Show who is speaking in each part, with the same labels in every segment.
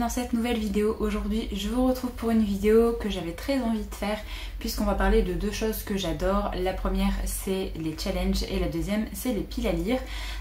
Speaker 1: dans cette nouvelle vidéo. Aujourd'hui je vous retrouve pour une vidéo que j'avais très envie de faire puisqu'on va parler de deux choses que j'adore. La première c'est les challenges et la deuxième c'est les piles à lire.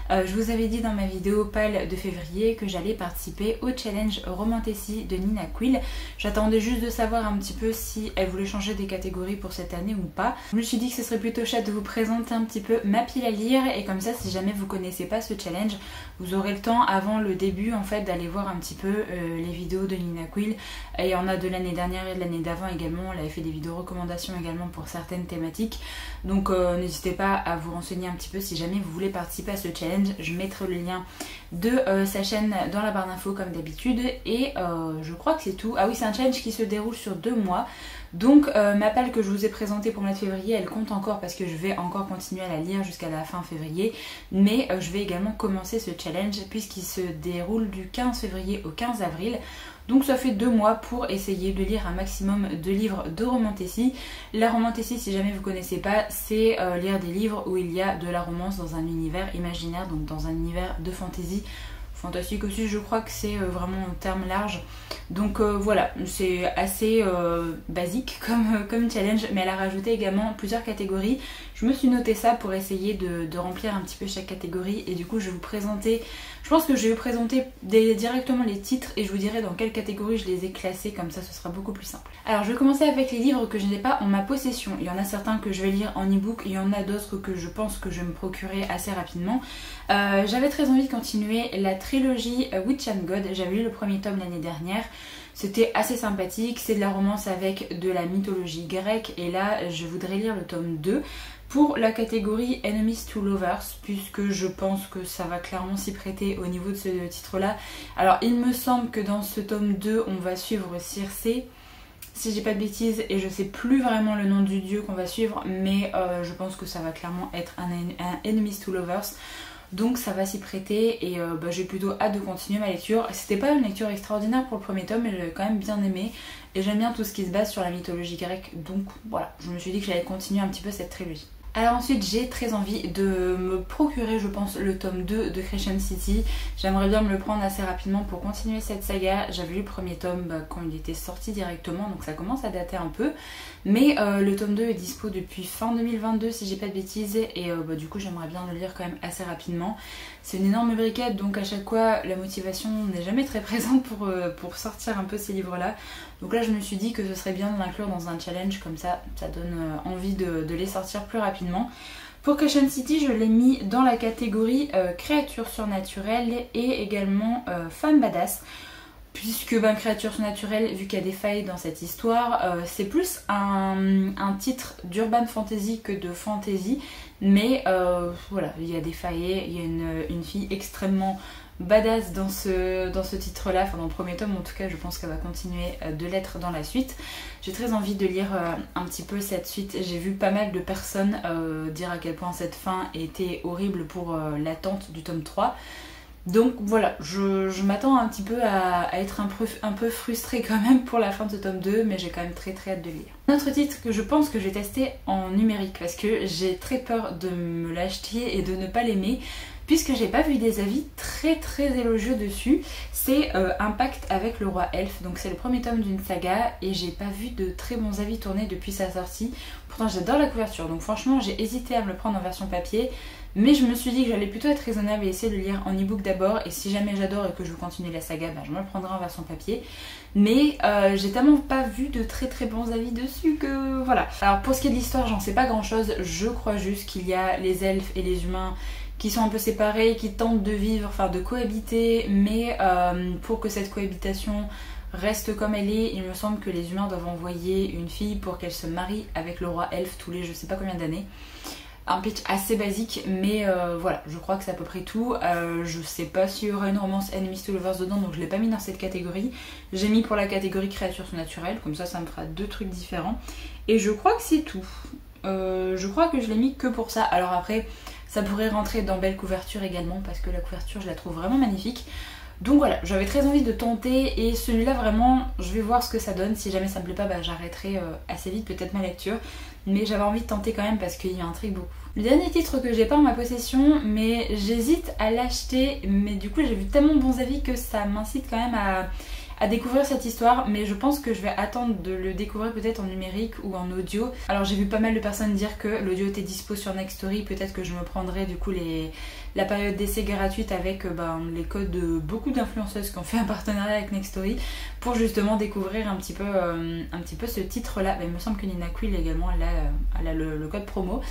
Speaker 1: Je vous avais dit dans ma vidéo pâle de février que j'allais participer au challenge Romantasy de Nina Quill. J'attendais juste de savoir un petit peu si elle voulait changer des catégories pour cette année ou pas. Je me suis dit que ce serait plutôt chouette de vous présenter un petit peu ma pile à lire et comme ça si jamais vous connaissez pas ce challenge, vous aurez le temps avant le début en fait d'aller voir un petit peu les vidéos de Nina Quill. Il y en a de l'année dernière et de l'année d'avant également. Elle avait fait des vidéos recommandations également pour certaines thématiques. Donc n'hésitez pas à vous renseigner un petit peu si jamais vous voulez participer à ce challenge. Je mettrai le lien de sa chaîne dans la barre d'infos comme d'habitude. Et je crois que c'est tout. Ah oui, c'est un challenge qui se déroule sur 2 mois. Donc ma palle que je vous ai présentée pour le mois de février, elle compte encore parce que je vais encore continuer à la lire jusqu'à la fin février. Mais je vais également commencer ce challenge puisqu'il se déroule du 15 février au 15 avril. Donc ça fait 2 mois pour essayer de lire un maximum de livres de Romantasy. La Romantasy, si jamais vous ne connaissez pas, c'est lire des livres où il y a de la romance dans un univers imaginaire, donc dans un univers de fantasy. Fantastique aussi, je crois que c'est vraiment un terme large. Donc voilà, c'est assez basique comme challenge, mais elle a rajouté également plusieurs catégories. Je me suis noté ça pour essayer de remplir un petit peu chaque catégorie et du coup je vais vous présenter, je pense que je vais vous présenter directement les titres et je vous dirai dans quelle catégorie je les ai classés, comme ça ce sera beaucoup plus simple. Alors je vais commencer avec les livres que je n'ai pas en ma possession. Il y en a certains que je vais lire en e-book, il y en a d'autres que je pense que je vais me procurer assez rapidement. J'avais très envie de continuer la trilogie Witch and God, j'avais lu le premier tome l'année dernière. C'était assez sympathique, c'est de la romance avec de la mythologie grecque et là je voudrais lire le tome 2 pour la catégorie Enemies to Lovers puisque je pense que ça va clairement s'y prêter au niveau de ce titre là. Alors il me semble que dans ce tome 2 on va suivre Circé, si j'ai pas de bêtises, et je sais plus vraiment le nom du dieu qu'on va suivre, mais je pense que ça va clairement être un Enemies to Lovers. Donc ça va s'y prêter et j'ai plutôt hâte de continuer ma lecture. C'était pas une lecture extraordinaire pour le premier tome, mais j'avais quand même bien aimé. Et j'aime bien tout ce qui se base sur la mythologie grecque. Donc voilà, je me suis dit que j'allais continuer un petit peu cette trilogie. Alors ensuite j'ai très envie de me procurer je pense le tome 2 de Crescent City. J'aimerais bien me le prendre assez rapidement pour continuer cette saga. J'avais lu le premier tome quand il était sorti directement, donc ça commence à dater un peu. Mais le tome 2 est dispo depuis fin 2022 si j'ai pas de bêtises et du coup j'aimerais bien le lire quand même assez rapidement. C'est une énorme briquette donc à chaque fois la motivation n'est jamais très présente pour sortir un peu ces livres là. Donc là je me suis dit que ce serait bien de l'inclure dans un challenge, comme ça donne envie de les sortir plus rapidement. Pour Crescent City je l'ai mis dans la catégorie créatures surnaturelles et également femmes badass. Puisque créature surnaturelle, vu qu'il y a des failles dans cette histoire, c'est plus un titre d'urban fantasy que de fantasy. Mais voilà, il y a des failles, il y a une fille extrêmement badass dans ce titre là, enfin dans le premier tome en tout cas. Je pense qu'elle va continuer de l'être dans la suite. J'ai très envie de lire un petit peu cette suite. J'ai vu pas mal de personnes dire à quel point cette fin était horrible pour l'attente du tome 3. Donc voilà, je m'attends un petit peu à être un peu frustrée quand même pour la fin de ce tome 2, mais j'ai quand même très hâte de lire. Un autre titre que je pense que je vais tester en numérique parce que j'ai très peur de me l'acheter et de ne pas l'aimer, puisque j'ai pas vu des avis très élogieux dessus. C'est Un pacte avec le roi elfe, donc c'est le premier tome d'une saga et j'ai pas vu de très bons avis tourner depuis sa sortie. Pourtant j'adore la couverture, donc franchement j'ai hésité à me le prendre en version papier, mais je me suis dit que j'allais plutôt être raisonnable et essayer de le lire en e-book d'abord, et si jamais j'adore et que je veux continuer la saga, je me le prendrai en version papier. Mais j'ai tellement pas vu de très bons avis dessus que voilà. Alors pour ce qui est de l'histoire, j'en sais pas grand chose, je crois juste qu'il y a les elfes et les humains qui sont un peu séparés, qui tentent de vivre, enfin de cohabiter, mais pour que cette cohabitation reste comme elle est, il me semble que les humains doivent envoyer une fille pour qu'elle se marie avec le roi elfe tous les je sais pas combien d'années. Un pitch assez basique, mais voilà, je crois que c'est à peu près tout. Je sais pas s'il y aura une romance Enemies to Lovers dedans, donc je l'ai pas mis dans cette catégorie. J'ai mis pour la catégorie créatures surnaturelles, comme ça me fera 2 trucs différents. Et je crois que c'est tout. Je crois que je l'ai mis que pour ça. Alors après, ça pourrait rentrer dans belle couverture également, parce que la couverture je la trouve vraiment magnifique. Donc voilà, j'avais très envie de tenter et celui-là vraiment, je vais voir ce que ça donne. Si jamais ça me plaît pas, j'arrêterai assez vite peut-être ma lecture. Mais j'avais envie de tenter quand même parce qu'il m'intrigue beaucoup. Le dernier titre que j'ai pas en ma possession, mais j'hésite à l'acheter, mais du coup j'ai vu tellement de bons avis que ça m'incite quand même à découvrir cette histoire, mais je pense que je vais attendre de le découvrir peut-être en numérique ou en audio. Alors j'ai vu pas mal de personnes dire que l'audio était dispo sur Nextory, peut-être que je me prendrai du coup la période d'essai gratuite avec les codes de beaucoup d'influenceuses qui ont fait un partenariat avec Nextory pour justement découvrir un petit peu ce titre là. Il me semble que Nina Quill également elle a le code promo.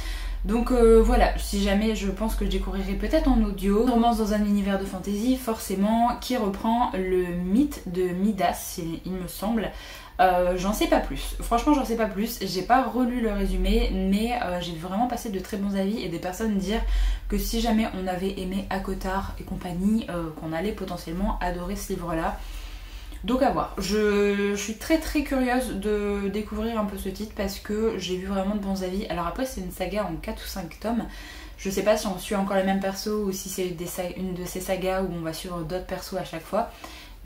Speaker 1: Donc voilà, si jamais, je pense que je découvrirai peut-être en audio. Une romance dans un univers de fantasy, forcément, qui reprend le mythe de Midas, il me semble. J'en sais pas plus, franchement j'en sais pas plus, j'ai pas relu le résumé, mais j'ai vraiment passé de très bons avis et des personnes dire que si jamais on avait aimé ACOTAR et compagnie, qu'on allait potentiellement adorer ce livre là. Donc à voir, je suis très très curieuse de découvrir un peu ce titre parce que j'ai vu vraiment de bons avis. Alors après c'est une saga en 4 ou 5 tomes, je sais pas si on suit encore les mêmes persos ou si c'est une de ces sagas où on va suivre d'autres persos à chaque fois.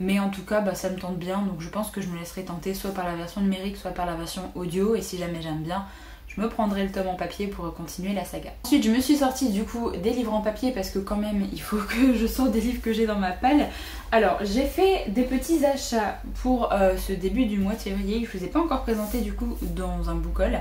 Speaker 1: Mais en tout cas ça me tente bien, donc je pense que je me laisserai tenter soit par la version numérique soit par la version audio, et si jamais j'aime bien, je me prendrai le tome en papier pour continuer la saga. Ensuite je me suis sortie du coup des livres en papier parce que quand même il faut que je sorte des livres que j'ai dans ma palle. Alors j'ai fait des petits achats pour ce début du mois de février, je ne vous ai pas encore présenté du coup dans un book haul.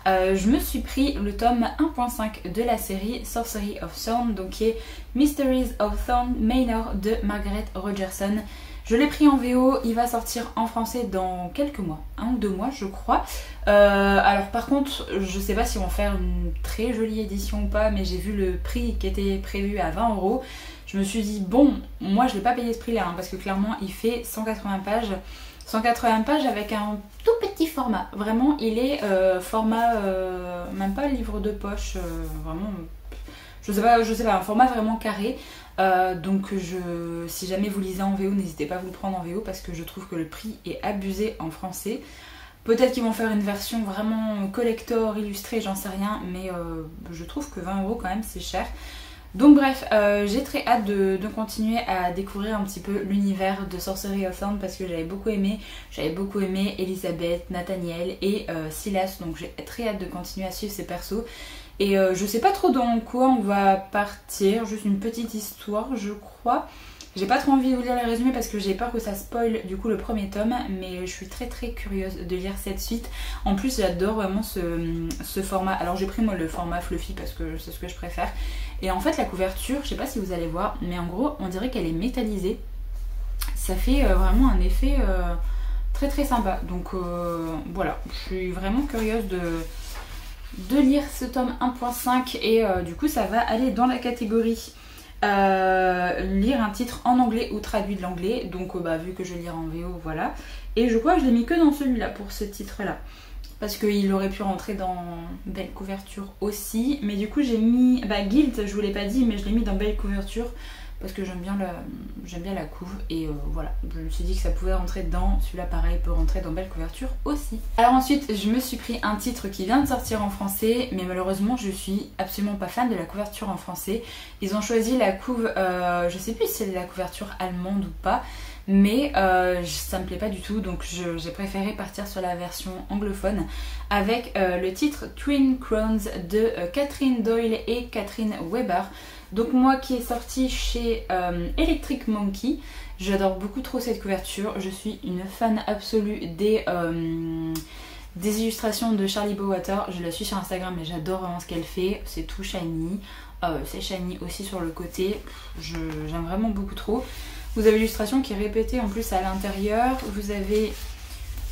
Speaker 1: Je me suis pris le tome 1.5 de la série Sorcery of Thorn, donc qui est Mysteries of Thorn Manor de Margaret Rogerson. Je l'ai pris en VO, il va sortir en français dans quelques mois, 1 ou 2 mois je crois. Alors par contre, je sais pas si on va faire une très jolie édition ou pas, mais j'ai vu le prix qui était prévu à 20 €. Je me suis dit bon, moi je vais pas payer ce prix là, parce que clairement il fait 180 pages. 180 pages avec un tout petit format, vraiment il est format, même pas livre de poche, vraiment, je sais pas, un format vraiment carré. Donc si jamais vous lisez en VO, n'hésitez pas à vous le prendre en VO parce que je trouve que le prix est abusé en français. Peut-être qu'ils vont faire une version vraiment collector, illustrée, j'en sais rien, mais je trouve que 20 € quand même c'est cher. Donc bref, j'ai très hâte de continuer à découvrir un petit peu l'univers de Sorcery of Thorn parce que j'avais beaucoup aimé Elisabeth, Nathaniel et Silas, donc j'ai très hâte de continuer à suivre ces persos. Et je sais pas trop dans quoi on va partir, juste une petite histoire je crois. J'ai pas trop envie de vous lire les résumés parce que j'ai peur que ça spoil du coup le premier tome, mais je suis très très curieuse de lire cette suite. En plus j'adore vraiment ce format. Alors j'ai pris moi le format fluffy parce que c'est ce que je préfère. Et en fait la couverture, je sais pas si vous allez voir, mais en gros on dirait qu'elle est métallisée. Ça fait vraiment un effet très très sympa. Donc voilà, je suis vraiment curieuse de lire ce tome 1.5 et du coup ça va aller dans la catégorie lire un titre en anglais ou traduit de l'anglais, donc vu que je vais lire en VO, voilà. Et je crois que je l'ai mis que dans celui-là pour ce titre là parce qu'il aurait pu rentrer dans Belle Couverture aussi, mais du coup j'ai mis Guild, je vous l'ai pas dit, mais je l'ai mis dans Belle Couverture parce que j'aime bien la couve et voilà, je me suis dit que ça pouvait rentrer dedans, celui-là pareil peut rentrer dans Belle Couverture aussi. Alors ensuite je me suis pris un titre qui vient de sortir en français, mais malheureusement je suis absolument pas fan de la couverture en français. Ils ont choisi la couve, je sais plus si c'est la couverture allemande ou pas, mais ça me plaît pas du tout, donc j'ai préféré partir sur la version anglophone avec le titre Twin Crowns de Catherine Doyle et Catherine Weber. Donc moi qui est sorti chez Electric Monkey, j'adore beaucoup trop cette couverture, je suis une fan absolue des illustrations de Charlie Bowater, je la suis sur Instagram et j'adore vraiment ce qu'elle fait, c'est tout shiny, c'est shiny aussi sur le côté, j'aime vraiment beaucoup trop. Vous avez l'illustration qui est répétée en plus à l'intérieur, vous avez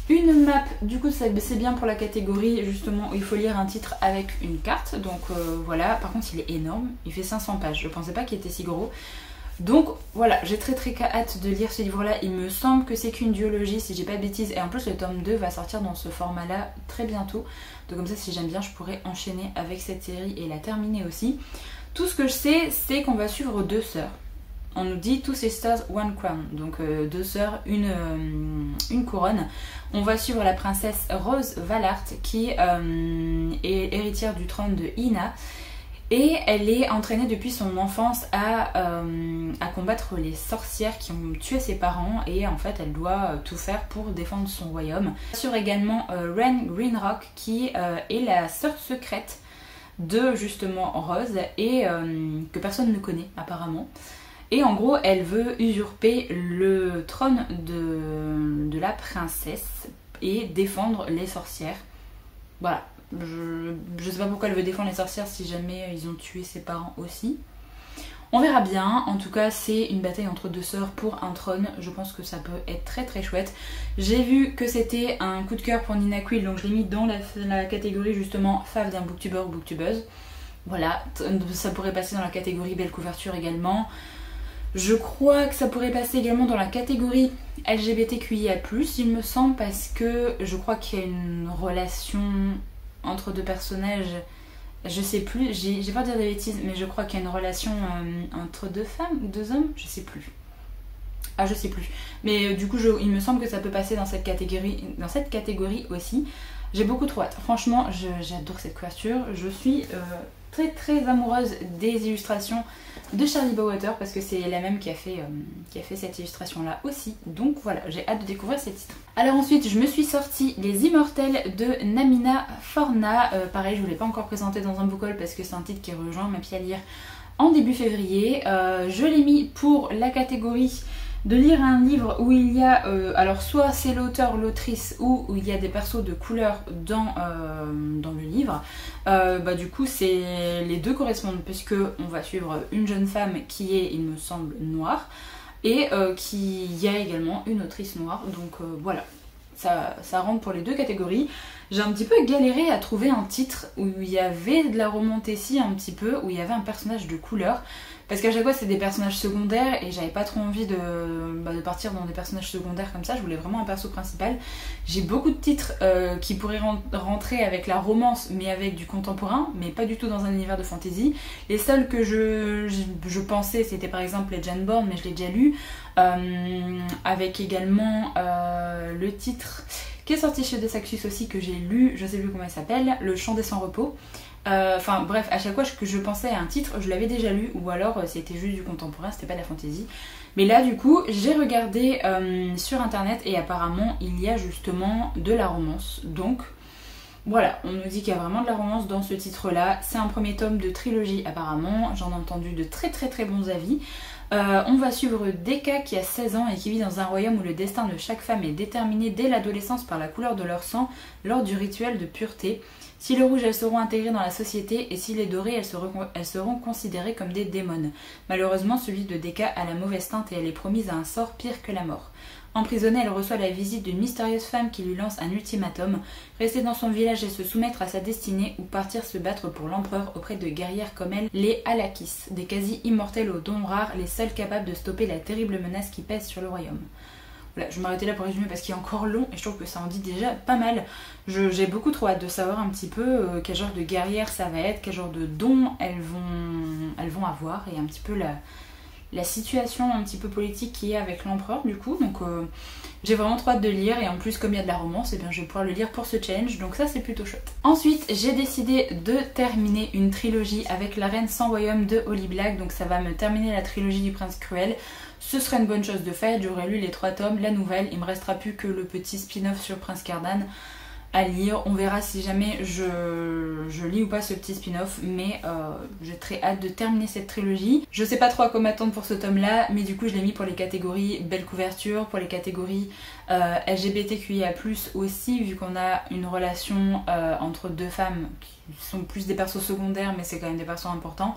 Speaker 1: une map, du coup c'est bien pour la catégorie justement où il faut lire un titre avec une carte, donc voilà. Par contre il est énorme, il fait 500 pages, je pensais pas qu'il était si gros. Donc voilà, j'ai très hâte de lire ce livre là, il me semble que c'est qu'une duologie si j'ai pas de bêtises, et en plus le tome 2 va sortir dans ce format là très bientôt, donc comme ça si j'aime bien je pourrais enchaîner avec cette série et la terminer aussi. Tout ce que je sais c'est qu'on va suivre deux sœurs. On nous dit Two Sisters, One Crown, donc deux sœurs, une couronne. On va suivre la princesse Rose Valart qui est héritière du trône de Ina. Et elle est entraînée depuis son enfance à combattre les sorcières qui ont tué ses parents. Et en fait elle doit tout faire pour défendre son royaume. On suivre également Ren Greenrock qui est la sœur secrète de justement Rose et que personne ne connaît apparemment. Et en gros elle veut usurper le trône de la princesse et défendre les sorcières. Voilà, je sais pas pourquoi elle veut défendre les sorcières si jamais ils ont tué ses parents aussi. On verra bien, en tout cas c'est une bataille entre deux sœurs pour un trône, je pense que ça peut être très très chouette. J'ai vu que c'était un coup de cœur pour Nina Quill, donc je l'ai mis dans la catégorie justement fave d'un booktuber ou booktubeuse. Voilà, ça pourrait passer dans la catégorie belle couverture également. Je crois que ça pourrait passer également dans la catégorie LGBTQIA+, il me semble, parce que je crois qu'il y a une relation entre deux personnages. Je sais plus, j'ai peur de dire des bêtises, mais je crois qu'il y a une relation entre deux femmes ou deux hommes, je sais plus. Ah, je sais plus. Mais du coup, il me semble que ça peut passer dans cette catégorie aussi. J'ai beaucoup trop hâte. Franchement, j'adore cette couverture. Je suis très très amoureuse des illustrations de Charlie Bowater parce que c'est la même qui a fait cette illustration là aussi. Donc voilà, j'ai hâte de découvrir ces titres. Alors ensuite, je me suis sorti Les Immortels de Namina Forna. Pareil, je ne vous l'ai pas encore présenté dans un book haul parce que c'est un titre qui rejoint ma pile à lire en début février. Je l'ai mis pour la catégorie de lire un livre où il y a, alors soit c'est l'auteur, l'autrice, ou où il y a des persos de couleur dans le livre. Du coup les deux correspondent puisque on va suivre une jeune femme qui est, il me semble, noire et qui y a également une autrice noire. Donc voilà, ça rentre pour les deux catégories. J'ai un petit peu galéré à trouver un titre où il y avait de la romantécie un petit peu, où il y avait un personnage de couleur. Parce qu'à chaque fois c'est des personnages secondaires et j'avais pas trop envie de partir dans des personnages secondaires comme ça, je voulais vraiment un perso principal. J'ai beaucoup de titres qui pourraient rentrer avec la romance mais avec du contemporain, mais pas du tout dans un univers de fantasy. Les seuls que je pensais c'était par exemple Legendborn, mais je l'ai déjà lu, avec également le titre qui est sorti chez Desaxus aussi que j'ai lu, je sais plus comment il s'appelle, Le Chant des Sans Repos. Enfin bref, à chaque fois que je pensais à un titre, je l'avais déjà lu, ou alors c'était juste du contemporain, c'était pas de la fantasy. Mais là du coup, j'ai regardé sur internet et apparemment il y a justement de la romance. Donc voilà, on nous dit qu'il y a vraiment de la romance dans ce titre là. C'est un premier tome de trilogie apparemment, j'en ai entendu de très très très bons avis. On va suivre Deka qui a 16 ans et qui vit dans un royaume où le destin de chaque femme est déterminé dès l'adolescence par la couleur de leur sang lors du rituel de pureté. Si les rouges, elles seront intégrées dans la société et si les dorées, elles seront considérées comme des démons. Malheureusement, celui de Deka a la mauvaise teinte et elle est promise à un sort pire que la mort. Emprisonnée, elle reçoit la visite d'une mystérieuse femme qui lui lance un ultimatum, rester dans son village et se soumettre à sa destinée ou partir se battre pour l'empereur auprès de guerrières comme elle, les Alakis, des quasi-immortels aux dons rares, les seuls capables de stopper la terrible menace qui pèse sur le royaume. Voilà, je vais m'arrêter là pour résumer parce qu'il est encore long et je trouve que ça en dit déjà pas mal. J'ai beaucoup trop hâte de savoir un petit peu quel genre de guerrière ça va être, quel genre de dons elles vont avoir et un petit peu la situation un petit peu politique qui est avec l'empereur du coup. Donc j'ai vraiment trop hâte de lire et en plus comme il y a de la romance, eh bien, je vais pouvoir le lire pour ce challenge, donc ça c'est plutôt chouette. Ensuite j'ai décidé de terminer une trilogie avec La Reine sans Royaume de Holly Black, donc ça va me terminer la trilogie du Prince Cruel. Ce serait une bonne chose de fait, j'aurais lu les 3 tomes, la nouvelle, il me restera plus que le petit spin-off sur Prince Cardan à lire. On verra si jamais je lis ou pas ce petit spin-off, mais j'ai très hâte de terminer cette trilogie. Je sais pas trop à quoi m'attendre pour ce tome là, mais du coup je l'ai mis pour les catégories belle couverture, pour les catégories LGBTQIA+, aussi, vu qu'on a une relation entre deux femmes qui sont plus des persos secondaires, mais c'est quand même des persos importants.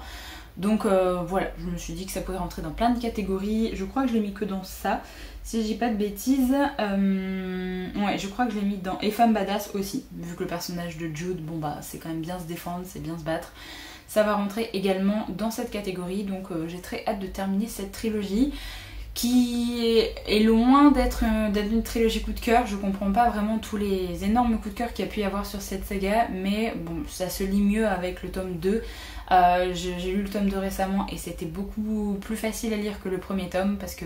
Speaker 1: Donc voilà, je me suis dit que ça pouvait rentrer dans plein de catégories. Je crois que je l'ai mis que dans ça, si je dis pas de bêtises. Ouais, je crois que je l'ai mis dans Et Femme Badass aussi, vu que le personnage de Jude, bon bah c'est quand même bien se défendre, c'est bien se battre. Ça va rentrer également dans cette catégorie, donc j'ai très hâte de terminer cette trilogie qui est loin d'être une trilogie coup de cœur. Je comprends pas vraiment tous les énormes coups de cœur qu'il y a pu y avoir sur cette saga, mais bon, ça se lit mieux avec le tome 2. J'ai lu le tome 2 récemment et c'était beaucoup plus facile à lire que le premier tome parce que,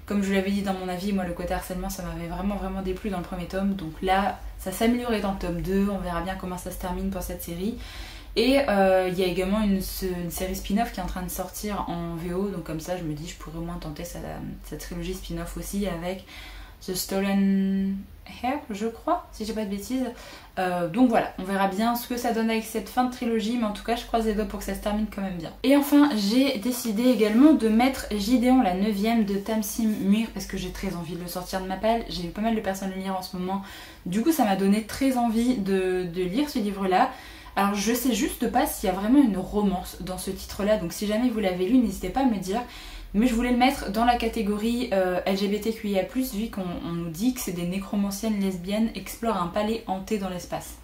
Speaker 1: comme je vous l'avais dit dans mon avis, moi le côté harcèlement ça m'avait vraiment déplu dans le premier tome, donc là ça s'améliorait dans le tome 2, on verra bien comment ça se termine pour cette série. Et il y a également une série spin-off qui est en train de sortir en VO, donc comme ça je me dis je pourrais au moins tenter cette trilogie spin-off aussi avec The Stolen Hair, je crois, si j'ai pas de bêtises. Donc voilà, on verra bien ce que ça donne avec cette fin de trilogie, mais en tout cas je croise les doigts pour que ça se termine quand même bien. Et enfin j'ai décidé également de mettre Gideon la 9ème de Tamsyn Muir parce que j'ai très envie de le sortir de ma palle. J'ai eu pas mal de personnes le lire en ce moment, du coup ça m'a donné très envie de lire ce livre là. Alors je sais juste pas s'il y a vraiment une romance dans ce titre là, donc si jamais vous l'avez lu n'hésitez pas à me dire. Mais je voulais le mettre dans la catégorie LGBTQIA+, vu qu'on nous dit que c'est des nécromanciennes lesbiennes explorent un palais hanté dans l'espace.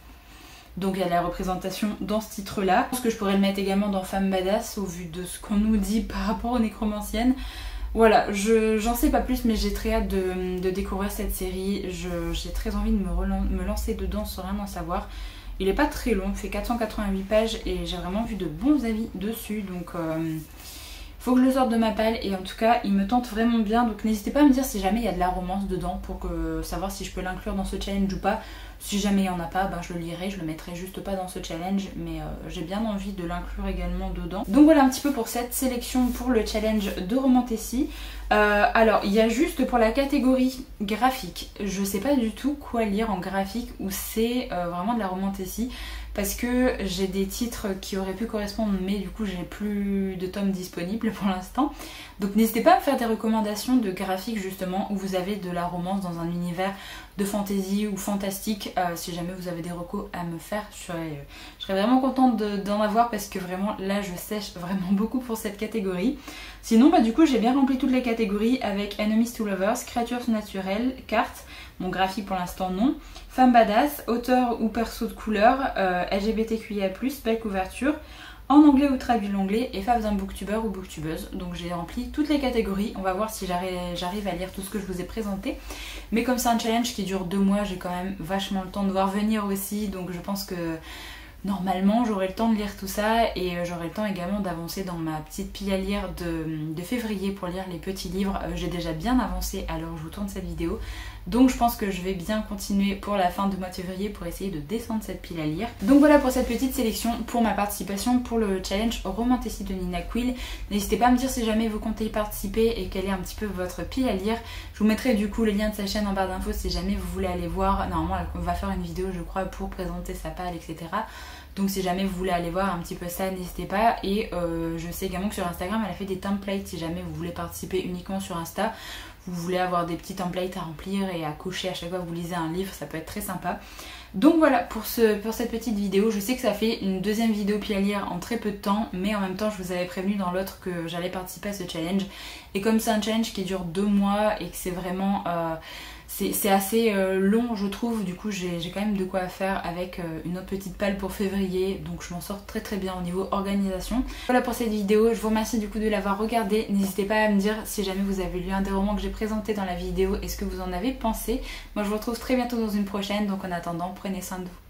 Speaker 1: Donc il y a de la représentation dans ce titre-là. Je pense que je pourrais le mettre également dans Femme Badass, au vu de ce qu'on nous dit par rapport aux nécromanciennes. Voilà, j'en sais pas plus, mais j'ai très hâte de découvrir cette série. J'ai très envie de me lancer dedans sans rien en savoir. Il est pas très long, il fait 488 pages et j'ai vraiment vu de bons avis dessus, donc... faut que je le sorte de ma palle et en tout cas il me tente vraiment bien, donc n'hésitez pas à me dire si jamais il y a de la romance dedans pour savoir si je peux l'inclure dans ce challenge ou pas. Si jamais il n'y en a pas, ben je le lirai, je le mettrai juste pas dans ce challenge, mais j'ai bien envie de l'inclure également dedans. Donc voilà un petit peu pour cette sélection pour le challenge de Romantasy. Alors il y a juste pour la catégorie graphique, je sais pas du tout quoi lire en graphique où c'est vraiment de la Romantasy. Parce que j'ai des titres qui auraient pu correspondre, mais du coup j'ai plus de tomes disponibles pour l'instant. Donc n'hésitez pas à me faire des recommandations de graphiques justement où vous avez de la romance dans un univers de fantasy ou fantastique. Si jamais vous avez des recos à me faire, je serais vraiment contente d'en avoir parce que vraiment là je sèche vraiment beaucoup pour cette catégorie. Sinon bah du coup j'ai bien rempli toutes les catégories avec Enemies to Lovers, créatures naturelles, cartes. Mon graphique pour l'instant non. Femme badass, auteur ou perso de couleur, LGBTQIA+, belle couverture, en anglais ou traduit l'anglais, et femmes d'un booktubeur ou booktubeuse. Donc j'ai rempli toutes les catégories. On va voir si j'arrive à lire tout ce que je vous ai présenté. Mais comme c'est un challenge qui dure 2 mois, j'ai quand même vachement le temps de voir venir aussi. Donc je pense que... normalement j'aurai le temps de lire tout ça et j'aurai le temps également d'avancer dans ma petite pile à lire de février pour lire les petits livres. J'ai déjà bien avancé à l'heure où je vous tourne cette vidéo. Donc je pense que je vais bien continuer pour la fin du mois de février pour essayer de descendre cette pile à lire. Donc voilà pour cette petite sélection pour ma participation pour le challenge Romantasy de Nina Quill. N'hésitez pas à me dire si jamais vous comptez y participer et quelle est un petit peu votre pile à lire. Je vous mettrai du coup les liens de sa chaîne en barre d'infos si jamais vous voulez aller voir. Normalement elle va faire une vidéo je crois pour présenter sa palle etc. Donc si jamais vous voulez aller voir un petit peu ça, n'hésitez pas. Et je sais également que sur Instagram, elle a fait des templates si jamais vous voulez participer uniquement sur Insta. Vous voulez avoir des petits templates à remplir et à cocher à chaque fois que vous lisez un livre, ça peut être très sympa. Donc voilà pour cette petite vidéo. Je sais que ça fait une deuxième vidéo pile à lire en très peu de temps, mais en même temps je vous avais prévenu dans l'autre que j'allais participer à ce challenge. Et comme c'est un challenge qui dure 2 mois et que c'est vraiment... c'est assez long je trouve, du coup j'ai quand même de quoi faire avec une autre petite palle pour février, donc je m'en sors très très bien au niveau organisation. Voilà pour cette vidéo, je vous remercie du coup de l'avoir regardée. N'hésitez pas à me dire si jamais vous avez lu un des romans que j'ai présenté dans la vidéo et ce que vous en avez pensé. Moi je vous retrouve très bientôt dans une prochaine, donc en attendant prenez soin de vous.